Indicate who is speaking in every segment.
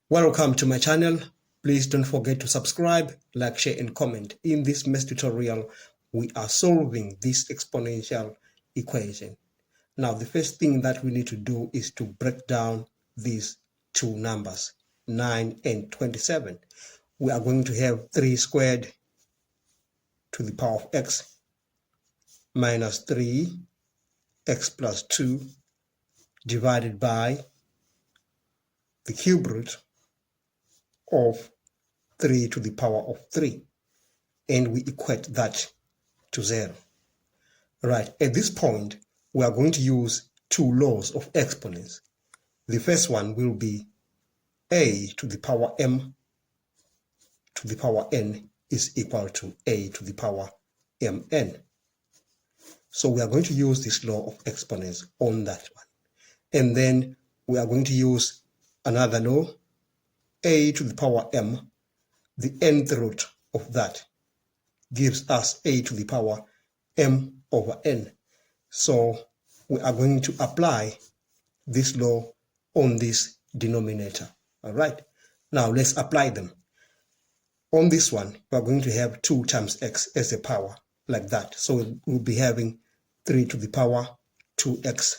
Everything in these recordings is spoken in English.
Speaker 1: Welcome to my channel. Please don't forget to subscribe, like, share and comment. In this math tutorial, we are solving this exponential equation. Now, the first thing that we need to do is to break down these two numbers, 9 and 27. We are going to have 3 squared to the power of x minus 3x plus 2 divided by the cube root of 3 to the power of 3, and we equate that to 0. Right, at this point, we are going to use two laws of exponents. The first one will be a to the power m to the power n is equal to a to the power mn. So we are going to use this law of exponents on that one. And then we are going to use another law, a to the power m, the nth root of that gives us a to the power m over n. So we are going to apply this law on this denominator. All right. Now let's apply them. On this one, we are going to have 2 times x as a power, like that. So we'll be having 3 to the power 2x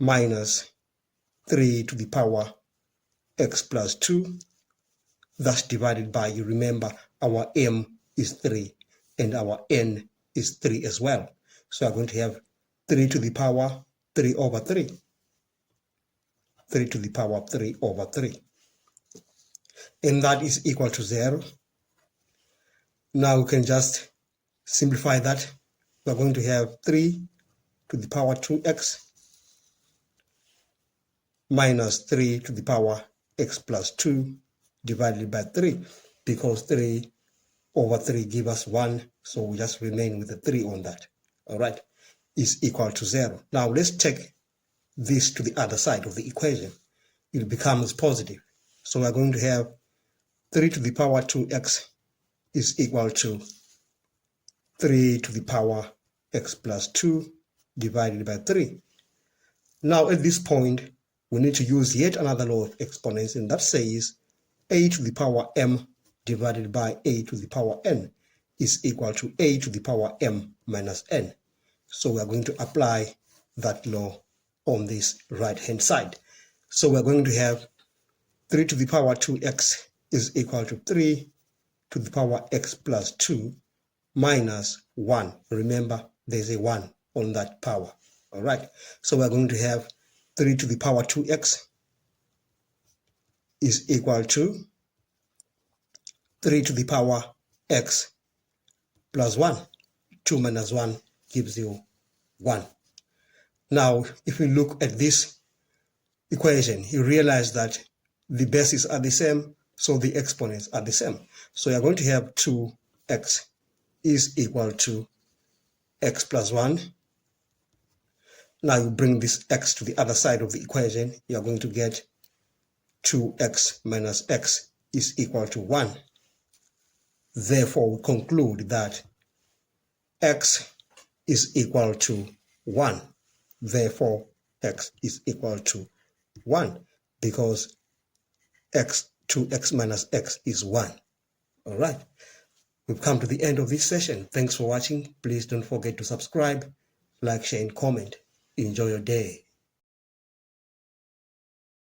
Speaker 1: minus 3 to the power x plus 2. That's divided by, you remember, our m is 3 and our n is 3 as well. So I'm going to have 3 to the power 3 over 3. 3 to the power 3 over 3. And that is equal to 0. Now we can just simplify that. We're going to have 3 to the power 2x minus 3 to the power x plus 2 divided by 3, because 3 over 3 give us 1, so we just remain with the 3 on that. All right, is equal to 0. Now let's take this to the other side of the equation. It becomes positive. So we're going to have 3 to the power 2x is equal to 3 to the power x plus 2 divided by 3. Now at this point, we need to use yet another law of exponents, and that says a to the power m divided by a to the power n is equal to a to the power m minus n. So we are going to apply that law on this right hand side. So we're going to have 3 to the power 2x is equal to 3 to the power x plus 2 minus 1. Remember, there's a 1 on that power. All right, so we're going to have 3 to the power 2x is equal to 3 to the power x plus 1. 2 minus 1 gives you 1. Now, if we look at this equation, you realize that the bases are the same, so the exponents are the same. So you're going to have 2x is equal to x plus 1. Now you bring this x to the other side of the equation, you're going to get 2x minus x is equal to 1. Therefore, we conclude that x is equal to 1. Therefore, x is equal to 1, because 2x minus x is 1. All right. We've come to the end of this session. Thanks for watching. Please don't forget to subscribe, like, share, and comment. Enjoy your day.